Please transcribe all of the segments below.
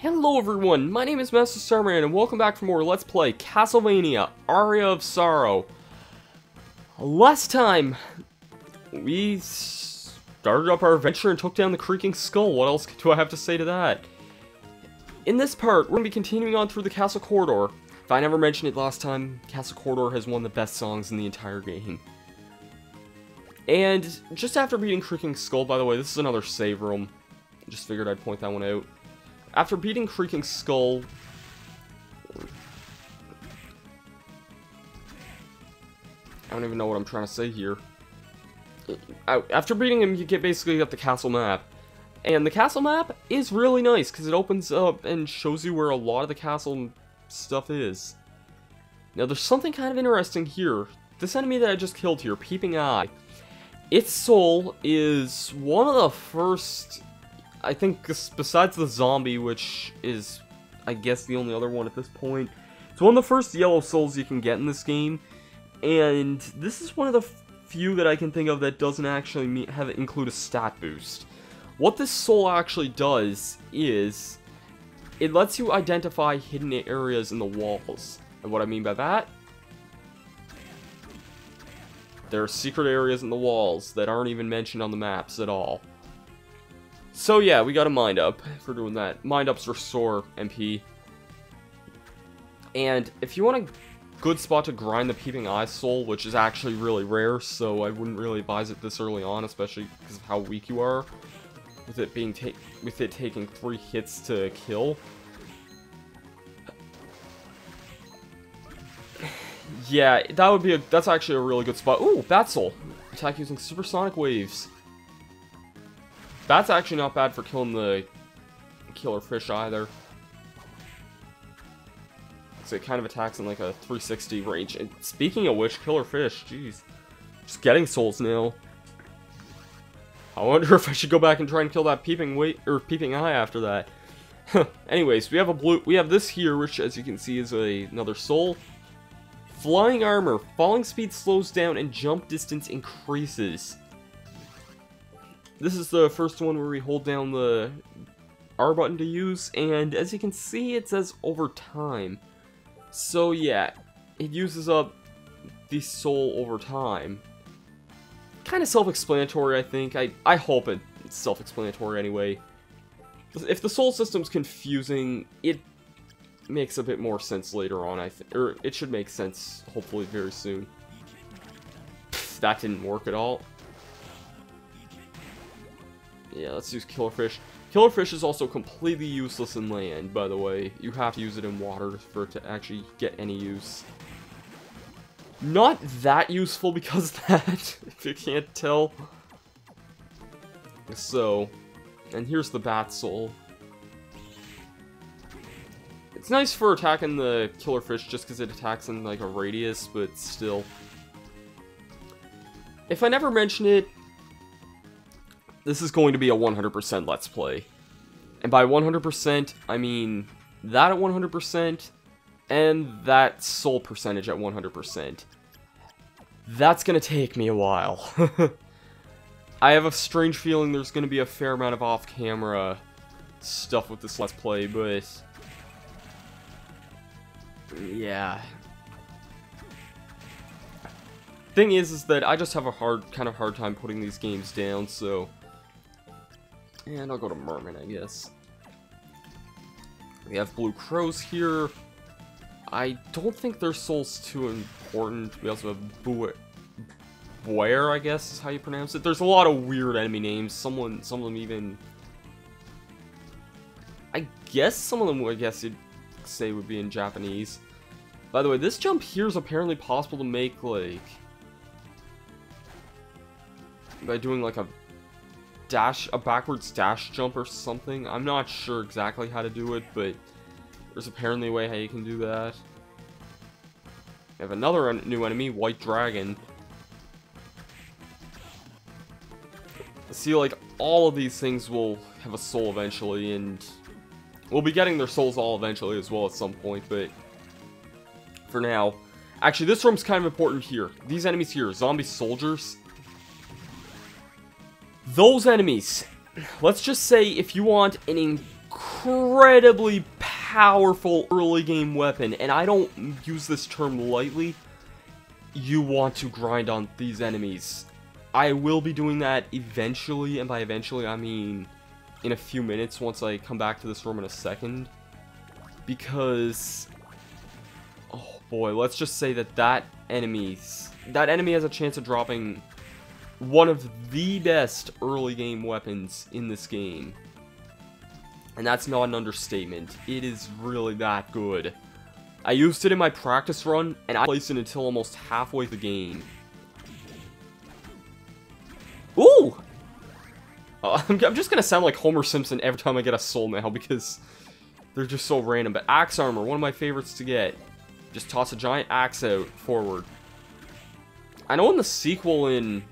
Hello everyone, my name is Masterstarman and welcome back for more Let's Play Castlevania, Aria of Sorrow. Last time, we started up our adventure and took down the Creaking Skull. What else do I have to say to that? In this part, we're going to be continuing on through the Castle Corridor. If I never mentioned it last time, Castle Corridor has one of the best songs in the entire game. And just after beating Creaking Skull, by the way, this is another save room. Just figured I'd point that one out. After beating Creaking Skull, I don't even know what I'm trying to say here. After beating him, you basically get the castle map. And the castle map is really nice, because it opens up and shows you where a lot of the castle stuff is. Now, there's something kind of interesting here. This enemy that I just killed here, Peeping Eye, its soul is one of the first... I think, besides the zombie, which is, I guess, the only other one at this point, it's one of the first yellow souls you can get in this game, and this is one of the few that I can think of that doesn't actually include a stat boost. What this soul actually does is, it lets you identify hidden areas in the walls, and what I mean by that, there are secret areas in the walls that aren't even mentioned on the maps at all. So yeah, we got a mind up for doing that. Mind ups restore MP. And if you want a good spot to grind the Peeping Eye soul, which is actually really rare, so I wouldn't really advise it this early on, especially because of how weak you are, with it being taking 3 hits to kill. Yeah, that's actually a really good spot. Ooh, Bat Soul. Attack using supersonic waves. That's actually not bad for killing the killer fish either. So it kind of attacks in like a 360 range. And speaking of which, killer fish, jeez. Just getting souls now. I wonder if I should go back and try and kill that Peeping Eye after that. Anyways, we have this here, which as you can see is another soul. Flying armor. Falling speed slows down and jump distance increases. This is the first one where we hold down the R button to use, and as you can see, it says over time. So yeah, it uses up the soul over time. Kind of self-explanatory, I think. I hope it's self-explanatory anyway. If the soul system's confusing, it makes a bit more sense later on, I think. Or it should make sense, hopefully, very soon. Pfft, that didn't work at all. Yeah, let's use Killerfish. Killerfish is also completely useless in land, by the way. You have to use it in water for it to actually get any use. Not that useful because of that, if you can't tell. So, and here's the Bat Soul. It's nice for attacking the Killerfish just because it attacks in like a radius, but still. If I never mention it, this is going to be a 100% Let's Play. And by 100%, I mean that at 100%, and that soul percentage at 100%. That's going to take me a while. I have a strange feeling there's going to be a fair amount of off-camera stuff with this Let's Play, but... yeah. Thing is that I just have a kind of hard time putting these games down, so... and I'll go to Merman, I guess. We have Blue Crows here. I don't think their soul's too important. We also have Boer, I guess is how you pronounce it. There's a lot of weird enemy names. Some of them even... I guess some of them, you'd say would be in Japanese. By the way, this jump here is apparently possible to make, like... by doing, like, a backwards dash jump or something. I'm not sure exactly how to do it, but there's apparently a way how you can do that. We have another new enemy, White Dragon. See, like, all of these things will have a soul eventually, and we'll be getting their souls all eventually as well at some point, but for now... actually, this room's kind of important here. These enemies here, zombie soldiers... those enemies, let's just say if you want an incredibly powerful early game weapon, and I don't use this term lightly. You want to grind on these enemies. I will be doing that eventually, and by eventually I mean in a few minutes once I come back to this room in a second. Because, oh boy, let's just say that enemy has a chance of dropping one of the best early game weapons in this game. And that's not an understatement. It is really that good. I used it in my practice run, and I placed it until almost halfway the game. Ooh! I'm just gonna sound like Homer Simpson every time I get a soul now, because they're just so random. But axe armor, one of my favorites to get. Just toss a giant axe out forward. I know in the sequel in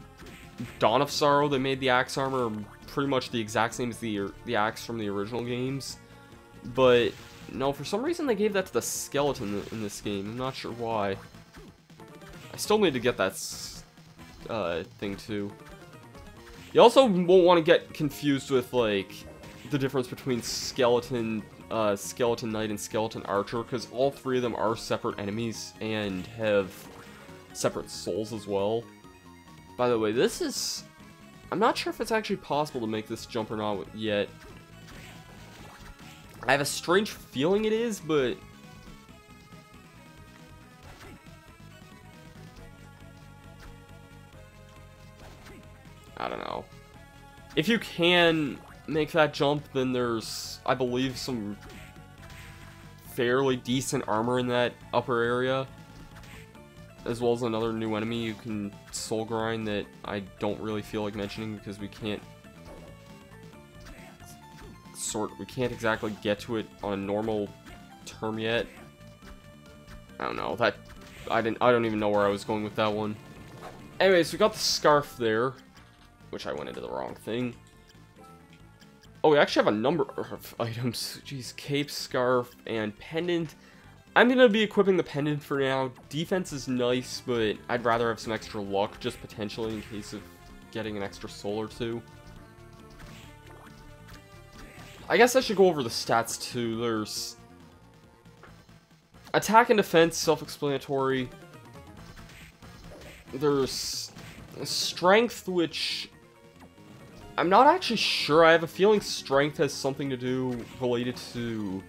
Dawn of Sorrow, they made the axe armor pretty much the exact same as the axe from the original games. But no, for some reason they gave that to the skeleton in this game. I'm not sure why. I still need to get that thing too. You also won't want to get confused with, like, the difference between Skeleton Knight and Skeleton Archer, because all three of them are separate enemies and have separate souls as well. By the way, this is... I'm not sure if it's actually possible to make this jump or not yet. I have a strange feeling it is, but... I don't know. If you can make that jump, then there's, I believe, some fairly decent armor in that upper area. As well as another new enemy you can soul grind that I don't really feel like mentioning because we can't exactly get to it on a normal term yet. I don't know, I don't even know where I was going with that one. Anyways, we got the scarf there, which I went into the wrong thing. Oh, we actually have a number of items. Jeez, cape, scarf, and pendant. I'm gonna be equipping the pendant for now. Defense is nice, but I'd rather have some extra luck, just potentially in case of getting an extra soul or two. I guess I should go over the stats too. There's attack and defense, self-explanatory. There's strength, which I'm not actually sure. I have a feeling strength has something to do related to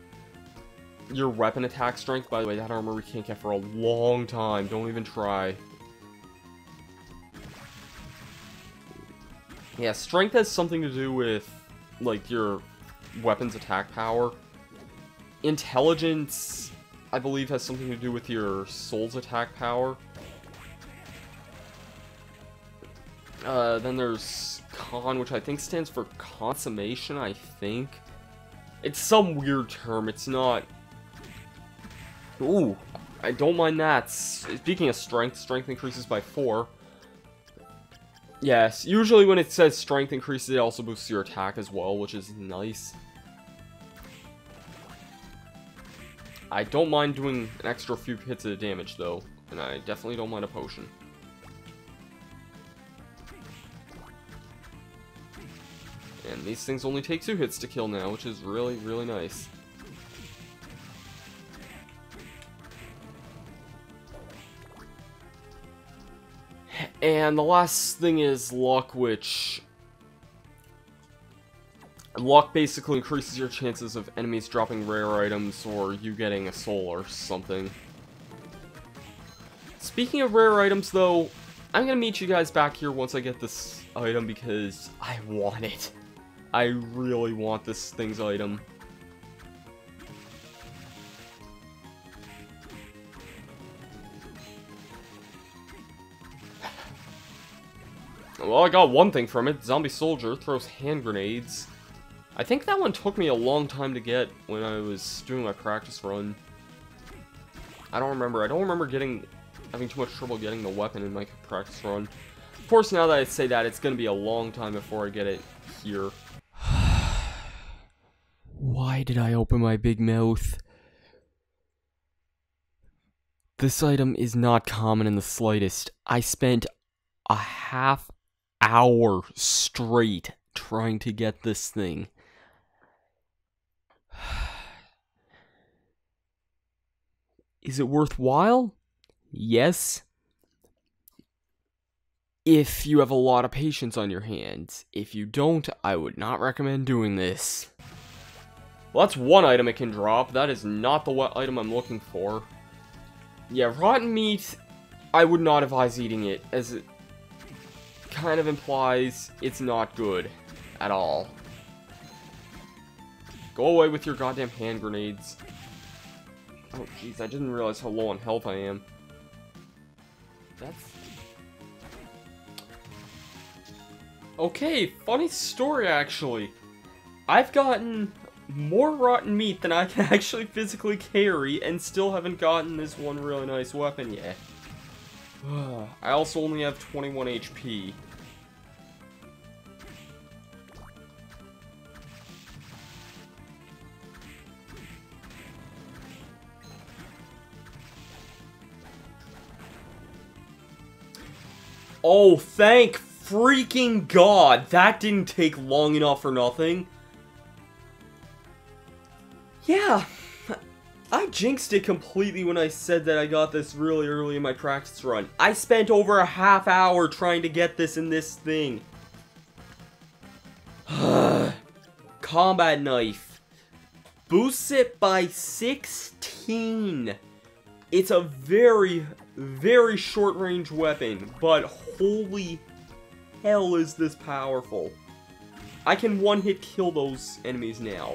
your weapon attack strength. By the way, that armor we can't get for a long time. Don't even try. Yeah, strength has something to do with, like, your weapon's attack power. Intelligence, I believe, has something to do with your soul's attack power. Then there's con, which I think stands for consummation, I think. It's some weird term, it's not... Ooh, I don't mind that. Speaking of strength, strength increases by 4. Yes, usually when it says strength increases, it also boosts your attack as well, which is nice. I don't mind doing an extra few hits of damage, though, and I definitely don't mind a potion. And these things only take 2 hits to kill now, which is really, really nice. And the last thing is luck, which... Luck basically increases your chances of enemies dropping rare items or you getting a soul or something. Speaking of rare items, though, I'm gonna meet you guys back here once I get this item because I want it. I really want this thing's item. Well, I got one thing from it. Zombie Soldier throws hand grenades. I think that one took me a long time to get when I was doing my practice run. I don't remember. I don't remember having too much trouble getting the weapon in my practice run. Of course, now that I say that, it's going to be a long time before I get it here. Why did I open my big mouth? This item is not common in the slightest. I spent a half hour straight trying to get this thing. Is it worthwhile? Yes. If you have a lot of patience on your hands. If you don't, I would not recommend doing this. Well, that's one item it can drop. That is not the item I'm looking for. Yeah, rotten meat, I would not advise eating it, as it kind of implies it's not good at all. Go away with your goddamn hand grenades. Oh, jeez, I didn't realize how low on health I am. That's... Okay, funny story, actually. I've gotten more rotten meat than I can actually physically carry, and still haven't gotten this one really nice weapon yet. I also only have 21 HP. Oh, thank freaking God! That didn't take long enough for nothing. Yeah, I jinxed it completely when I said that I got this really early in my practice run. I spent over a half hour trying to get this in this thing. Combat knife. Boosts it by 16. It's a very, very short-range weapon, but holy hell is this powerful. I can one-hit kill those enemies now.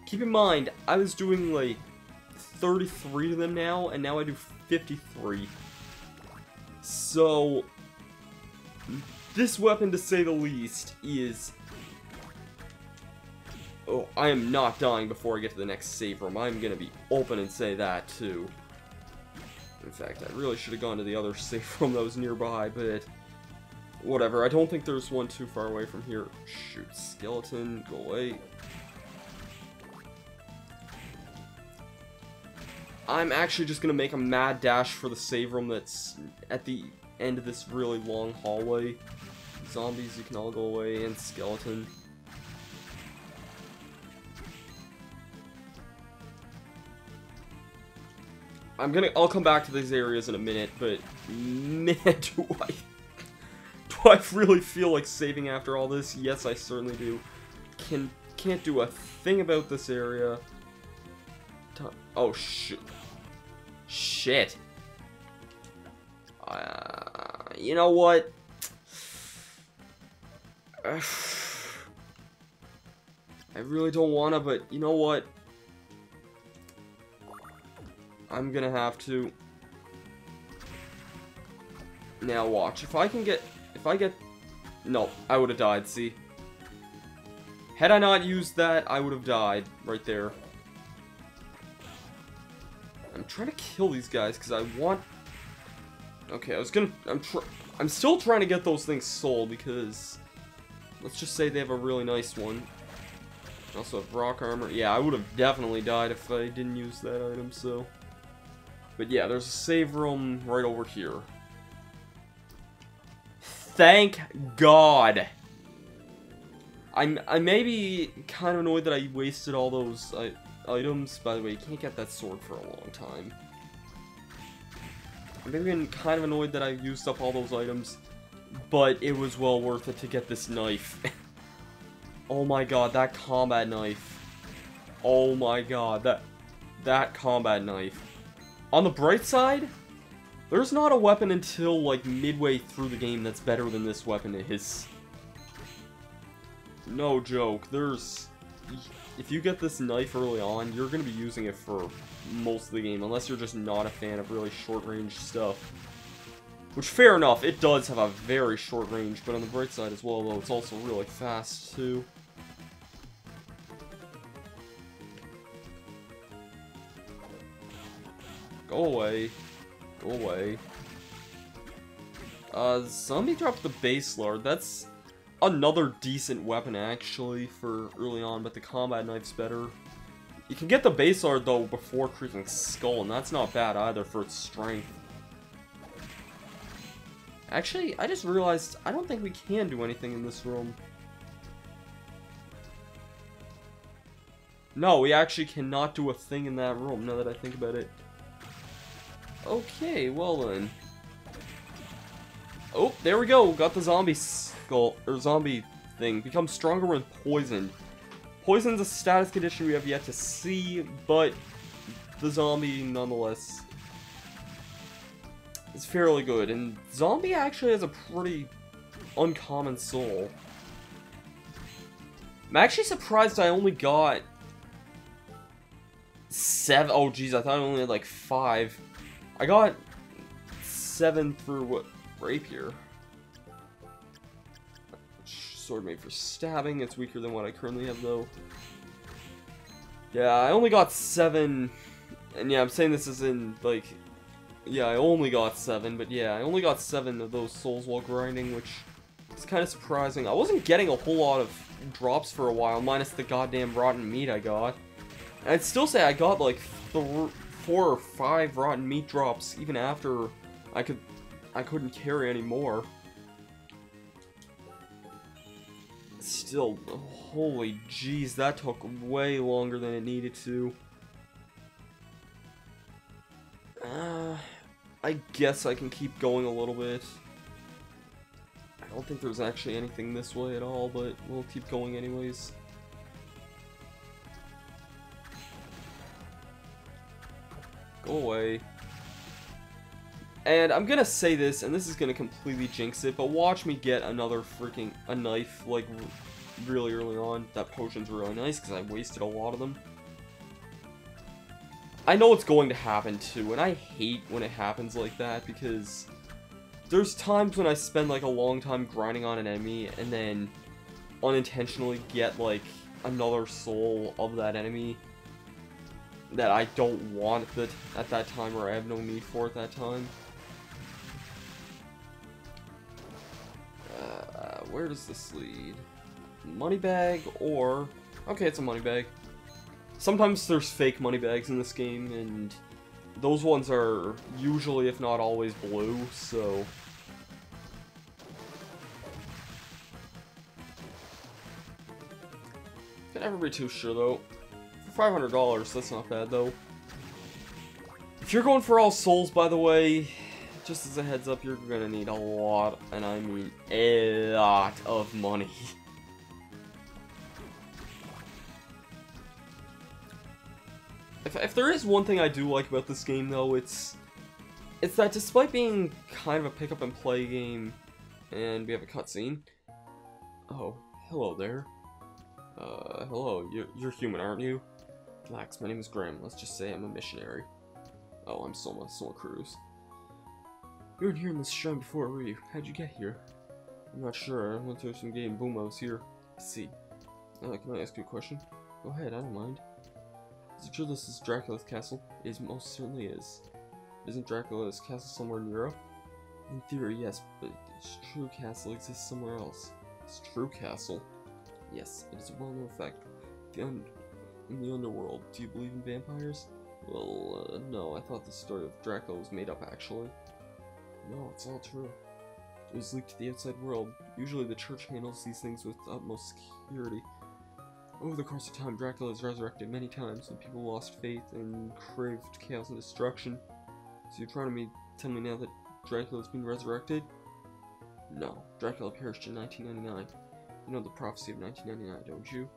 Keep in mind, I was doing like 33 to them now, and now I do 53. So, this weapon, to say the least, is... Oh, I am not dying before I get to the next save room. I'm gonna be open and say that, too. In fact, I really should have gone to the other save room that was nearby, but... Whatever, I don't think there's one too far away from here. Shoot, skeleton, go away. I'm actually just gonna make a mad dash for the save room that's at the end of this really long hallway. Zombies, you can all go away, and skeleton. I'll come back to these areas in a minute, but man, do I really feel like saving after all this? Yes, I certainly do. Can't do a thing about this area. Oh, shoot. Shit. You know what? I really don't wanna, but you know what? I'm gonna have to. Now watch. If I get... No, I would have died, see? Had I not used that, I would have died right there. I'm trying to kill these guys because I want... Okay, I'm still trying to get those things sold because... Let's just say they have a really nice one. Also have rock armor. Yeah, I would have definitely died if I didn't use that item, so... But yeah, there's a save room right over here. Thank God! I may be kind of annoyed that I wasted all those items. By the way, you can't get that sword for a long time. I'm maybe kind of annoyed that I used up all those items, but it was well worth it to get this knife. Oh my God, that combat knife. Oh my God, that combat knife. On the bright side, there's not a weapon until, like, midway through the game that's better than this weapon is. No joke, if you get this knife early on, you're gonna be using it for most of the game, unless you're just not a fan of really short-range stuff. Which, fair enough, it does have a very short range, but on the bright side as well, though, it's also really fast, too. Go away. Go away. Zombie dropped the base lord. That's another decent weapon, actually, for early on, but the combat knife's better. You can get the base lord, though, before Creaking Skull, and that's not bad either for its strength. Actually, I just realized I don't think we can do anything in this room. No, we actually cannot do a thing in that room, now that I think about it. Okay, well then. Oh, there we go. Got the zombie skull, or zombie thing. Becomes stronger when poisoned. Poison's a status condition we have yet to see, but the zombie, nonetheless, is fairly good. And zombie actually has a pretty uncommon soul. I'm actually surprised I only got 7. Oh, jeez, I thought I only had like 5. I got 7 for what? Rapier. Sword made for stabbing. It's weaker than what I currently have, though. Yeah, I only got 7. And yeah, I'm saying this is in, like... Yeah, I only got 7, but yeah, I only got 7 of those souls while grinding, which is kind of surprising. I wasn't getting a whole lot of drops for a while, minus the goddamn rotten meat I got. And I'd still say I got, like, 4 or 5 rotten meat drops, even after I couldn't carry anymore. Still, holy jeez, that took way longer than it needed to. I guess I can keep going a little bit. I don't think there's actually anything this way at all, but we'll keep going anyways. Go away. And I'm gonna say this, and this is gonna completely jinx it, but watch me get another freaking knife, like, really early on. That potion's really nice, because I wasted a lot of them. I know it's going to happen, too, and I hate when it happens like that, because there's times when I spend, like, a long time grinding on an enemy, and then unintentionally get, like, another soul of that enemy that I don't want at that time, or I have no need for at that time. Where does this lead? Money bag or... Okay, it's a money bag. Sometimes there's fake money bags in this game, and those ones are usually, if not always, blue, so... Can never be too sure, though. For $500, that's not bad, though. If you're going for all souls, by the way, just as a heads up, you're gonna need a lot, and I mean a lot of money. If there is one thing I do like about this game, though, it's that despite being kind of a pick up and play game, and we have a cutscene. Oh, hello there. Hello, you're human, aren't you? Relax, my name is Graham. Let's just say I'm a missionary. Oh, I'm Soma Cruz. You weren't here in this shrine before, were you? How'd you get here? I'm not sure. I went through some game. Boom, I was here. I see. Can I ask you a question? Go ahead, I don't mind. Is it true this is Dracula's castle? It most certainly is. Isn't Dracula's castle somewhere in Europe? In theory, yes, but its true castle exists somewhere else. Its true castle? Yes, it is a well-known fact. In the underworld. Do you believe in vampires? Well, no, I thought the story of Dracula was made up, actually. No, it's all true. It was leaked to the outside world. Usually the church handles these things with utmost security. Over the course of time, Dracula has resurrected many times, and people lost faith and craved chaos and destruction. So you're trying to tell me now that Dracula's been resurrected? No, Dracula perished in 1999. You know the prophecy of 1999, don't you?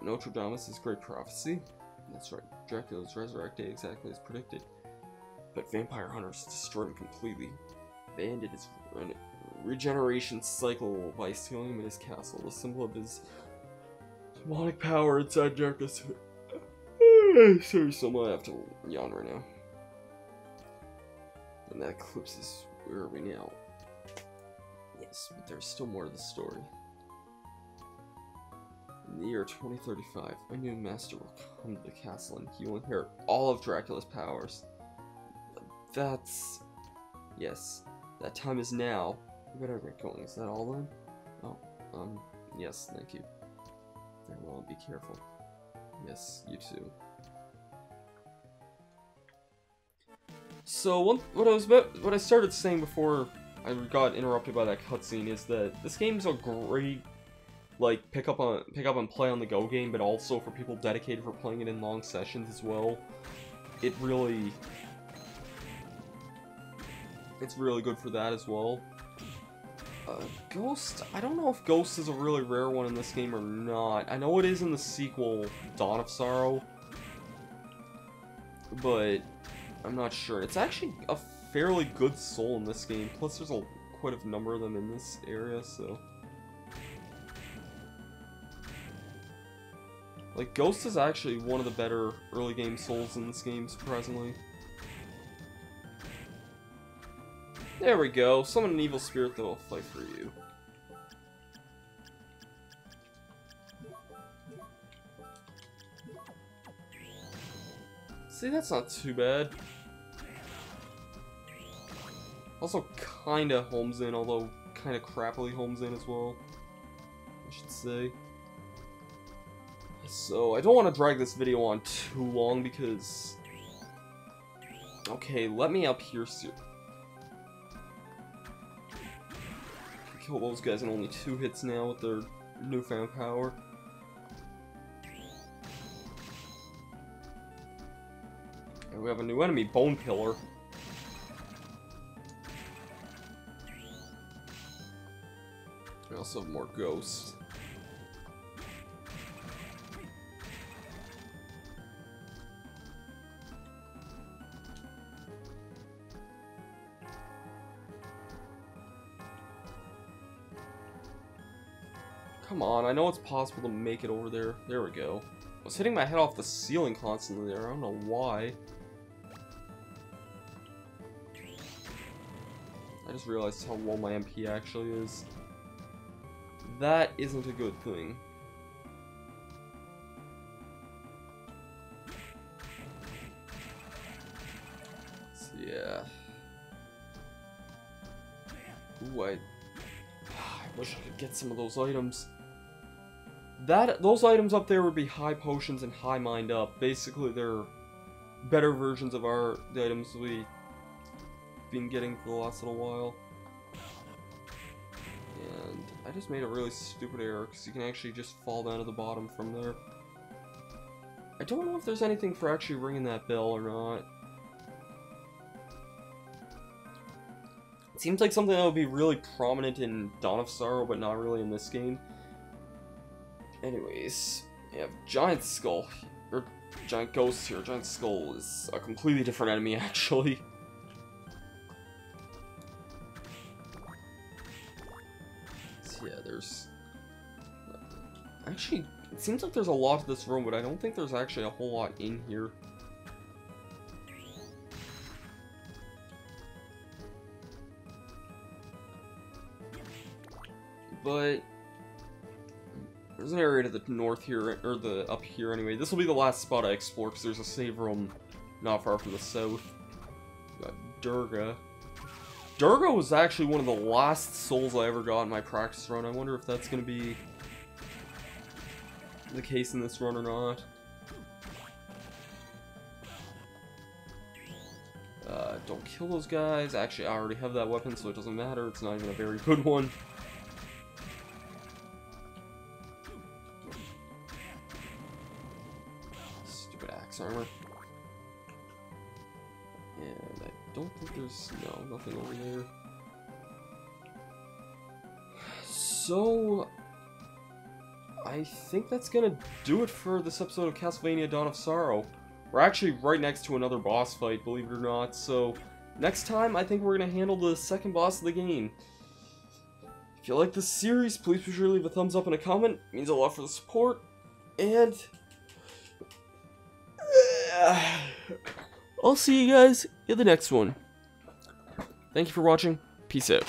Notre Dame's great prophecy? That's right, Dracula is resurrected exactly as predicted. But vampire hunters destroyed him completely. They ended his regeneration cycle by stealing him in his castle, the symbol of his demonic power inside Dracula's... Sorry, I have to yawn right now. And that eclipses... Where are we now? Yes, but there's still more to the story. In the year 2035, a new master will come to the castle and he will inherit all of Dracula's powers. That's... Yes, that time is now. We better get going. Is that all then? Oh, yes, thank you. Very well, be careful. Yes, you too. So, what I started saying before I got interrupted by that cutscene is that this game's a great like pick up and play on the go game, but also for people dedicated for playing it in long sessions as well. It's really good for that as well. Ghost, I don't know if Ghost is a really rare one in this game or not. I know it is in the sequel, Dawn of Sorrow, but I'm not sure. It's actually a fairly good soul in this game, plus there's quite a number of them in this area, so... Like, Ghost is actually one of the better early game souls in this game, surprisingly. There we go. Summon an evil spirit that will fight for you. See, that's not too bad. Also, kinda homes in, although kinda crappily homes in as well, I should say. So, I don't want to drag this video on too long because... Okay, let me up here soon. Kill those guys in only 2 hits now with their newfound power. And we have a new enemy, Bone Pillar. We also have more ghosts. Come on, I know it's possible to make it over there. There we go. I was hitting my head off the ceiling constantly there. I don't know why. I just realized how low my MP actually is. That isn't a good thing. So yeah. Ooh, I wish I could get some of those items. Those items up there would be high potions and high mind up. Basically, they're better versions of the items we've been getting for the last little while. And I just made a really stupid error because you can actually just fall down to the bottom from there. I don't know if there's anything for actually ringing that bell or not. It seems like something that would be really prominent in Dawn of Sorrow, but not really in this game. Anyways, we have Giant Skull, or Giant Ghost here. Giant Skull is a completely different enemy, actually. So yeah, there's... Actually, it seems like there's a lot to this room, but I don't think there's actually a whole lot in here. But there's an area to the north here, or up here anyway. This will be the last spot I explore, because there's a save room not far from the south. We got Durga. Durga was actually one of the last souls I ever got in my practice run. I wonder if that's going to be the case in this run or not. Don't kill those guys. Actually, I already have that weapon, so it doesn't matter. It's not even a very good one. Armor. And I don't think there's... no, nothing over there. So... I think that's gonna do it for this episode of Castlevania Dawn of Sorrow. We're actually right next to another boss fight, believe it or not, so... next time, I think we're gonna handle the second boss of the game. If you like this series, please be sure to leave a thumbs up and a comment. It means a lot for the support. And... I'll see you guys in the next one. Thank you for watching. Peace out.